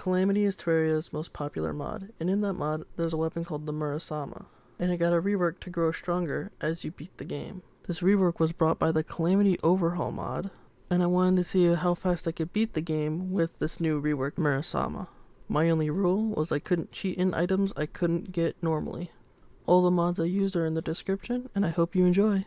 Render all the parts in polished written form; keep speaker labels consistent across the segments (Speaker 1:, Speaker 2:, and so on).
Speaker 1: Calamity is Terraria's most popular mod, and in that mod, there's a weapon called the Murasama, and it got a rework to grow stronger as you beat the game. This rework was brought by the Calamity Overhaul mod, and I wanted to see how fast I could beat the game with this new reworked Murasama. My only rule was I couldn't cheat in items I couldn't get normally. All the mods I used are in the description, and I hope you enjoy.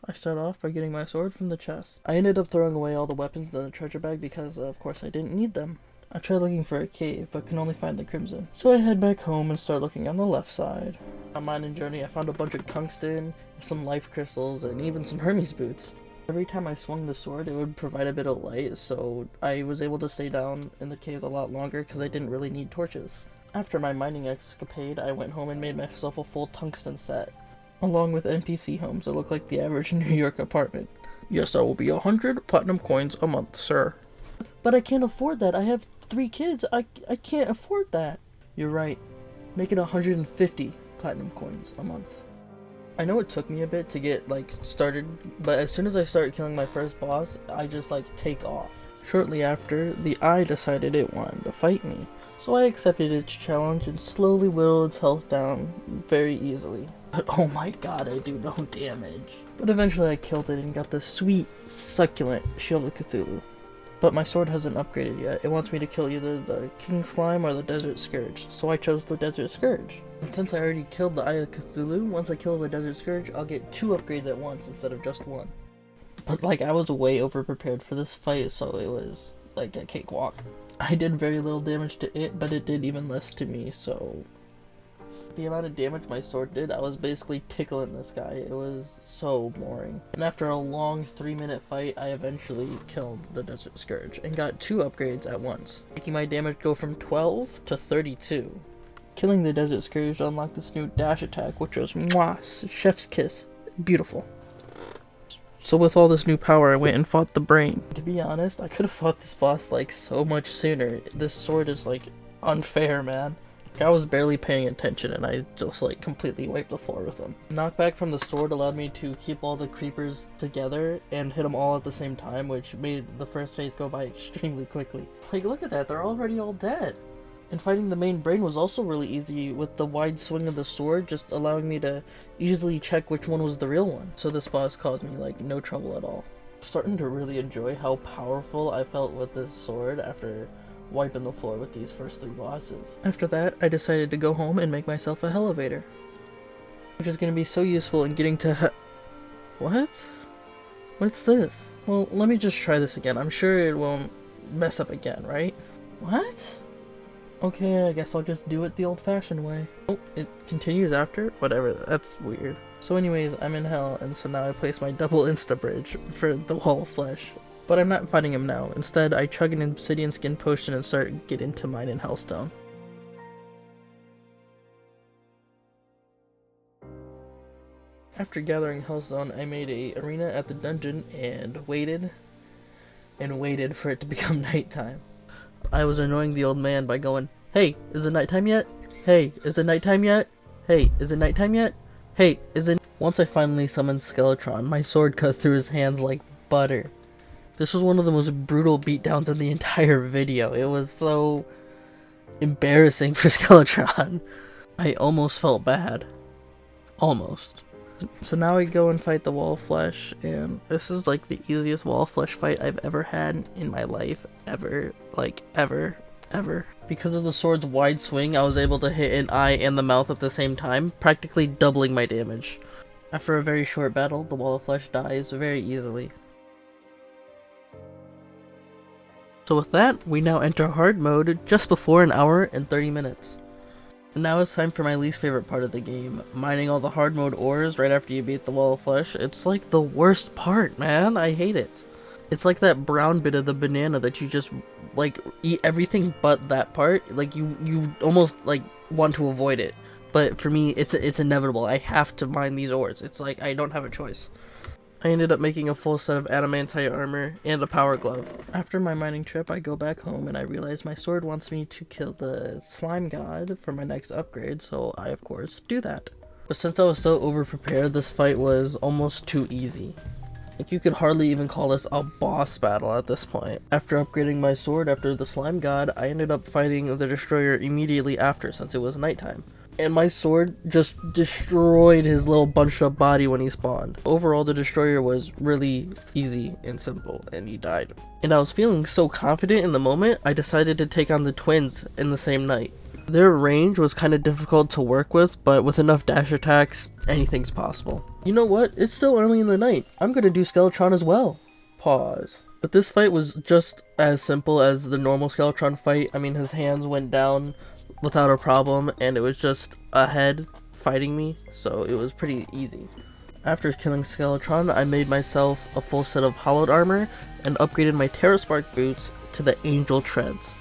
Speaker 1: I start off by getting my sword from the chest. I ended up throwing away all the weapons in the treasure bag because, of course, I didn't need them. I tried looking for a cave, but can only find the crimson. So I head back home and start looking on the left side. On my mining journey, I found a bunch of tungsten, some life crystals, and even some Hermes boots. Every time I swung the sword, it would provide a bit of light, so I was able to stay down in the caves a lot longer because I didn't really need torches. After my mining escapade, I went home and made myself a full tungsten set, along with NPC homes that look like the average New York apartment. Yes, that will be 100 platinum coins a month, sir. But I can't afford that. I have 3 kids. I can't afford that. You're right. Make it 150 platinum coins a month. I know it took me a bit to get, started, but as soon as I started killing my first boss, I just, take off. Shortly after, the eye decided it wanted to fight me, so I accepted its challenge and slowly whittled its health down very easily. But oh my god, I do no damage. But eventually I killed it and got the sweet, succulent Shield of Cthulhu. But my sword hasn't upgraded yet. It wants me to kill either the King Slime or the Desert Scourge, so I chose the Desert Scourge. And since I already killed the Eye of Cthulhu, once I kill the Desert Scourge, I'll get 2 upgrades at once instead of just 1. But I was way over-prepared for this fight, so it was like a cakewalk. I did very little damage to it, but it did even less to me, so the amount of damage my sword did, I was basically tickling this guy. It was so boring. And after a long 3-minute fight, I eventually killed the Desert Scourge and got 2 upgrades at once, making my damage go from 12 to 32. Killing the Desert Scourge unlocked this new dash attack, which was mwah, chef's kiss. Beautiful. So with all this new power, I went and fought the Brain. To be honest, I could have fought this boss so much sooner. This sword is unfair, man. I was barely paying attention and I just completely wiped the floor with him. Knockback from the sword allowed me to keep all the creepers together and hit them all at the same time, which made the first phase go by extremely quickly. Look at that, they're already all dead. And fighting the main Brain was also really easy with the wide swing of the sword, just allowing me to easily check which one was the real one. So this boss caused me no trouble at all. I'm starting to really enjoy how powerful I felt with this sword after wiping the floor with these first 3 bosses. After that, I decided to go home and make myself a elevator, which is going to be so useful in getting to What? What's this? Well, let me just try this again. I'm sure it won't mess up again, right? What? Okay, I guess I'll just do it the old-fashioned way. Oh, it continues after? Whatever, that's weird. So anyways, I'm in hell, and so now I place my double insta-bridge for the Wall of Flesh. But I'm not fighting him now. Instead, I chug an obsidian skin potion and start getting to mining hellstone. After gathering hellstone, I made a arena at the dungeon and waited for it to become nighttime. I was annoying the old man by going, "Hey, is it nighttime yet? Hey, is it nighttime yet? Hey, is it nighttime yet? Hey, is it..." Once I finally summoned Skeletron, my sword cut through his hands like butter. This was one of the most brutal beatdowns in the entire video. It was so embarrassing for Skeletron. I almost felt bad. Almost. So now I go and fight the Wall of Flesh, and this is the easiest Wall of Flesh fight I've ever had in my life, ever. Ever. Because of the sword's wide swing, I was able to hit an eye and the mouth at the same time, practically doubling my damage. After a very short battle, the Wall of Flesh dies very easily. So with that, we now enter hard mode just before an hour and 30 minutes. And now it's time for my least favorite part of the game, mining all the hard mode ores right after you beat the Wall of Flesh. It's the worst part, man. I hate it. It's like that brown bit of the banana that you just eat everything but that part. You almost want to avoid it. But for me, it's inevitable. I have to mine these ores. It's I don't have a choice. I ended up making a full set of adamantite armor and a power glove. After my mining trip, I go back home and I realize my sword wants me to kill the slime god for my next upgrade, so I of course do that. But since I was so over-prepared, this fight was almost too easy. Like, you could hardly even call this a boss battle at this point. After upgrading my sword after the slime god, I ended up fighting the destroyer immediately after since it was nighttime. And my sword just destroyed his little bunched up body when he spawned. Overall, the destroyer was really easy and simple, and he died. And I was feeling so confident in the moment, I decided to take on the twins in the same night. Their range was kind of difficult to work with, but with enough dash attacks, anything's possible. You know what? It's still early in the night. I'm gonna do Skeletron as well. Pause. But this fight was just as simple as the normal Skeletron fight. I mean, his hands went down without a problem, and it was just a head fighting me, so it was pretty easy. After killing Skeletron, I made myself a full set of hollowed armor and upgraded my Terraspark boots to the Angel Treads.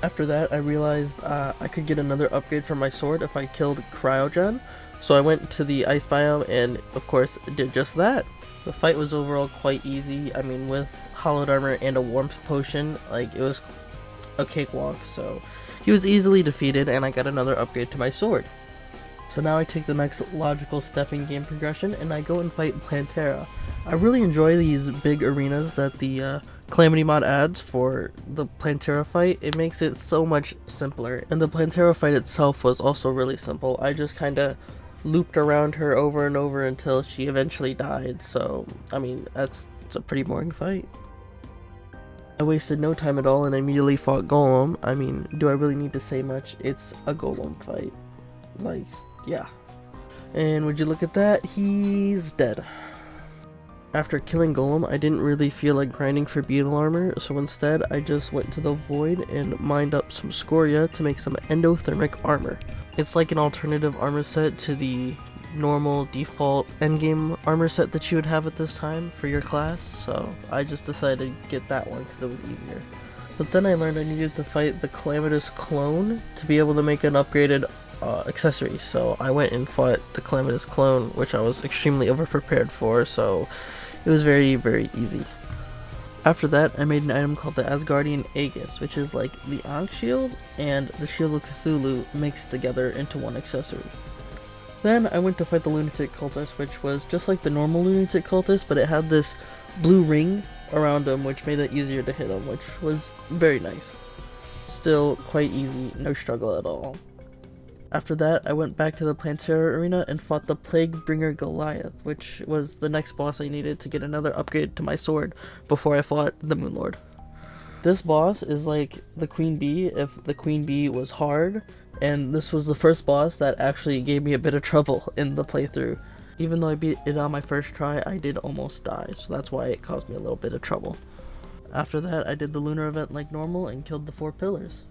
Speaker 1: After that, I realized I could get another upgrade for my sword if I killed Cryogen, so I went to the ice biome and of course did just that. The fight was overall quite easy. I mean, with hollowed armor and a warmth potion, like, it was a cakewalk, so he was easily defeated and I got another upgrade to my sword. So now I take the next logical step in game progression and I go and fight Plantera. I really enjoy these big arenas that the Calamity Mod adds for the Plantera fight. It makes it so much simpler, and the Plantera fight itself was also really simple. I just kinda looped around her over and over until she eventually died, so I mean, it's a pretty boring fight. I wasted no time at all and immediately fought Golem. I mean, do I really need to say much? It's a Golem fight. Like, yeah. And would you look at that? He's dead. After killing Golem, I didn't really feel like grinding for beetle armor, so instead I just went to the void and mined up some scoria to make some endothermic armor. It's like an alternative armor set to the normal default endgame armor set that you would have at this time for your class, so I just decided to get that one because it was easier. But then I learned I needed to fight the Calamitous clone to be able to make an upgraded accessory, so I went and fought the Calamitous clone, which I was extremely overprepared for, so it was very, very easy. After that, I made an item called the Asgardian Aegis, which is like the Ankh Shield and the Shield of Cthulhu mixed together into one accessory. Then I went to fight the Lunatic Cultist, which was just like the normal Lunatic Cultist, but it had this blue ring around him, which made it easier to hit him, which was very nice. Still quite easy, no struggle at all. After that, I went back to the Plantera arena and fought the Plaguebringer Goliath, which was the next boss I needed to get another upgrade to my sword before I fought the Moonlord. This boss is like the Queen Bee if the Queen Bee was hard, and this was the first boss that actually gave me a bit of trouble in the playthrough. Even though I beat it on my first try, I did almost die, so that's why it caused me a little bit of trouble. After that, I did the lunar event like normal and killed the 4 pillars.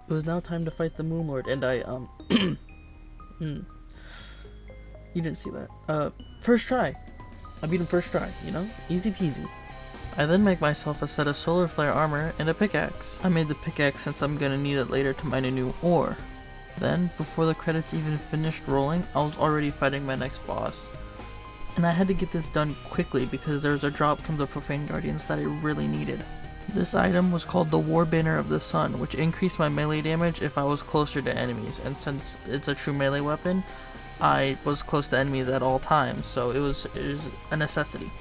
Speaker 1: It was now time to fight the Moonlord, and I, You didn't see that. First try. I beat him first try, you know? Easy peasy. I then make myself a set of solar flare armor and a pickaxe. I made the pickaxe since I'm gonna need it later to mine a new ore. Then, before the credits even finished rolling, I was already fighting my next boss. And I had to get this done quickly because there was a drop from the Profane Guardians that I really needed. This item was called the War Banner of the Sun, which increased my melee damage if I was closer to enemies, and since it's a true melee weapon, I was close to enemies at all times, so it was a necessity.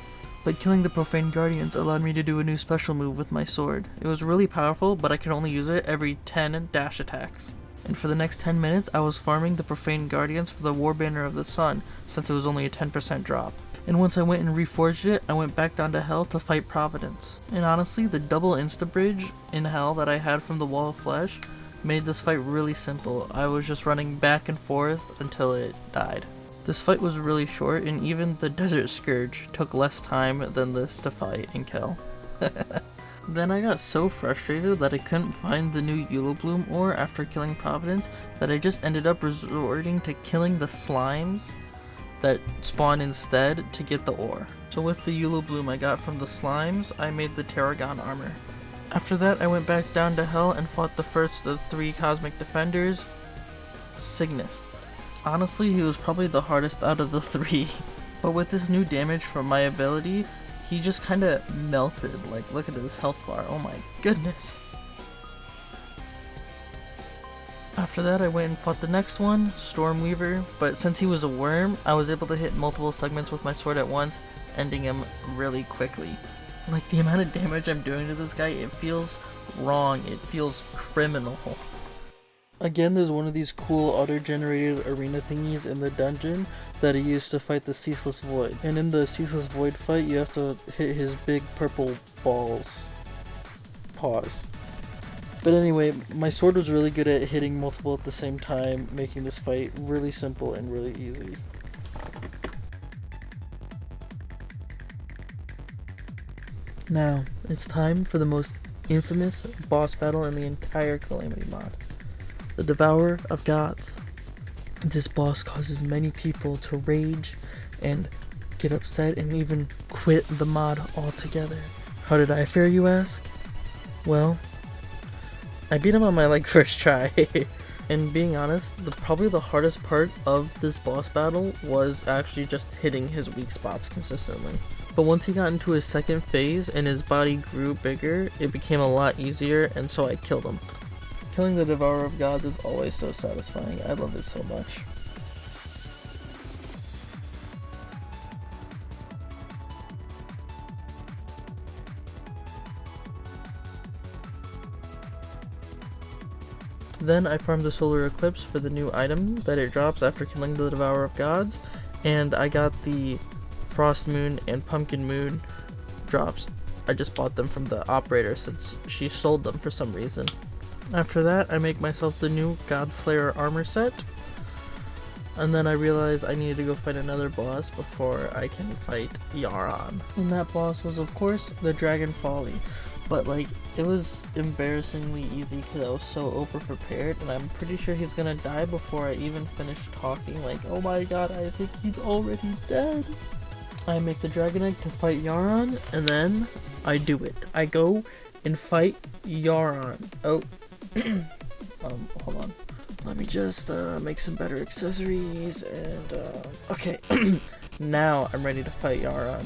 Speaker 1: But killing the Profane Guardians allowed me to do a new special move with my sword. It was really powerful, but I could only use it every 10 dash attacks. And for the next 10 minutes, I was farming the Profane Guardians for the War Banner of the Sun, since it was only a 10% drop. And once I went and reforged it, I went back down to Hell to fight Providence. And honestly, the double insta-bridge in Hell that I had from the Wall of Flesh made this fight really simple. I was just running back and forth until it died. This fight was really short, and even the Desert Scourge took less time than this to fight and kill. Then I got so frustrated that I couldn't find the new Eulobloom ore after killing Providence that I just ended up resorting to killing the slimes that spawn instead to get the ore. So with the Eulobloom I got from the slimes, I made the Terragon armor. After that, I went back down to Hell and fought the first of the 3 Cosmic Defenders, Cygnus. Honestly, he was probably the hardest out of the 3, but with this new damage from my ability, he just kinda melted. Like, look at this health bar, oh my goodness. After that, I went and fought the next one, Stormweaver, but since he was a worm, I was able to hit multiple segments with my sword at once, ending him really quickly. Like, the amount of damage I'm doing to this guy, it feels wrong, it feels criminal. Again, there's one of these cool auto-generated arena thingies in the dungeon that I used to fight the Ceaseless Void. And in the Ceaseless Void fight, you have to hit his big purple balls. Pause. But anyway, my sword was really good at hitting multiple at the same time, making this fight really simple and really easy. Now, it's time for the most infamous boss battle in the entire Calamity mod. The Devourer of Gods. This boss causes many people to rage and get upset and even quit the mod altogether. How did I fare, you ask? Well, I beat him on my first try. And being honest, probably the hardest part of this boss battle was actually just hitting his weak spots consistently. But once he got into his second phase and his body grew bigger, it became a lot easier, and so I killed him. Killing the Devourer of Gods is always so satisfying. I love it so much. Then I farmed the Solar Eclipse for the new item that it drops after killing the Devourer of Gods, and I got the Frost Moon and Pumpkin Moon drops. I just bought them from the operator since she sold them for some reason. After that, I make myself the new Godslayer armor set, and then I realized I needed to go fight another boss before I can fight Yaron. And that boss was, of course, the Dragon Folly. But it was embarrassingly easy because I was so over-prepared, and I'm pretty sure he's gonna die before I even finish talking. Oh my god, I think he's already dead. I make the Dragon Egg to fight Yaron, and then I do it. I go and fight Yaron. Oh, hold on. Let me just make some better accessories, and okay. Now I'm ready to fight Yaron.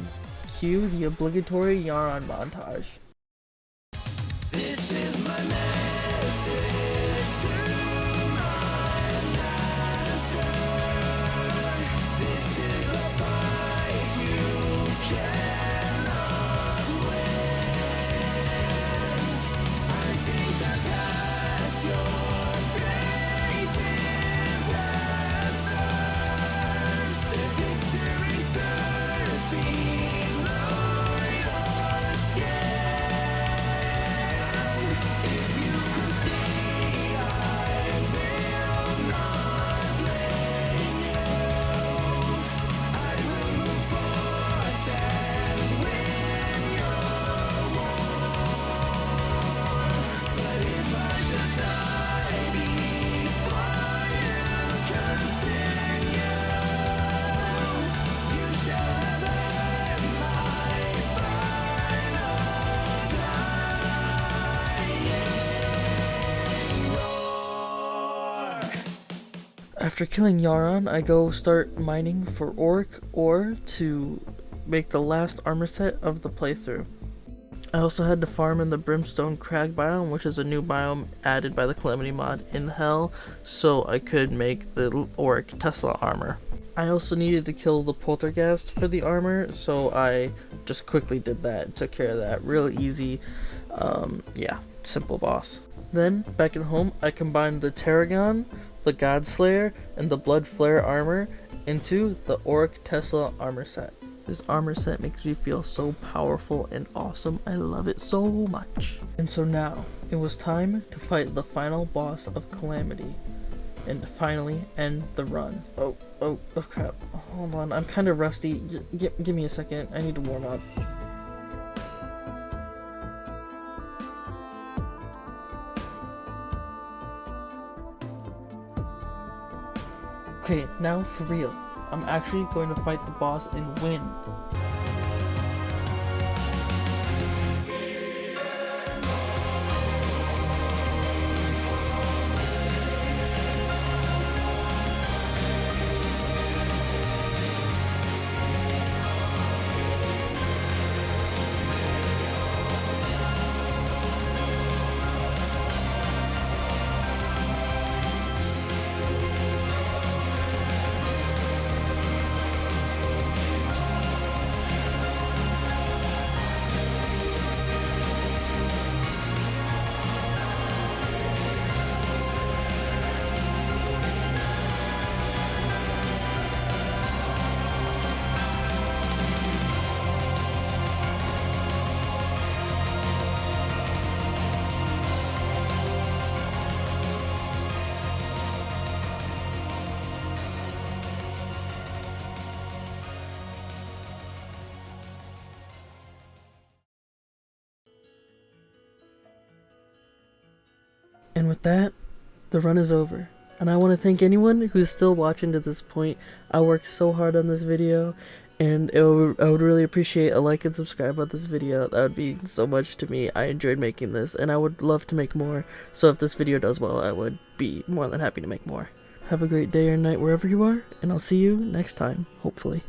Speaker 1: Cue the obligatory Yaron montage. This is my message to my master. This is a fight you cannot win. I think that past your great disasters, the victory stirs below your skin. After killing Yaron, I go start mining for orc ore to make the last armor set of the playthrough. I also had to farm in the Brimstone Crag biome, which is a new biome added by the Calamity Mod in Hell, so I could make the orc Tesla armor. I also needed to kill the Poltergeist for the armor, so I just quickly did that, took care of that, real easy, yeah, simple boss. Then, back at home, I combined the Terragon, the Godslayer, and the Blood Flare armor into the Orc Tesla armor set. This armor set makes me feel so powerful and awesome. I love it so much. And so now, it was time to fight the final boss of Calamity and finally end the run. Oh crap. Hold on, I'm kind of rusty. Give me a second. I need to warm up. Okay, now for real. I'm actually going to fight the boss and win. that, the run is over. And I want to thank anyone who's still watching to this point. I worked so hard on this video, and I would really appreciate a like and subscribe on this video. That would mean so much to me. I enjoyed making this, and I would love to make more. So if this video does well, I would be more than happy to make more. Have a great day or night wherever you are, and I'll see you next time, hopefully.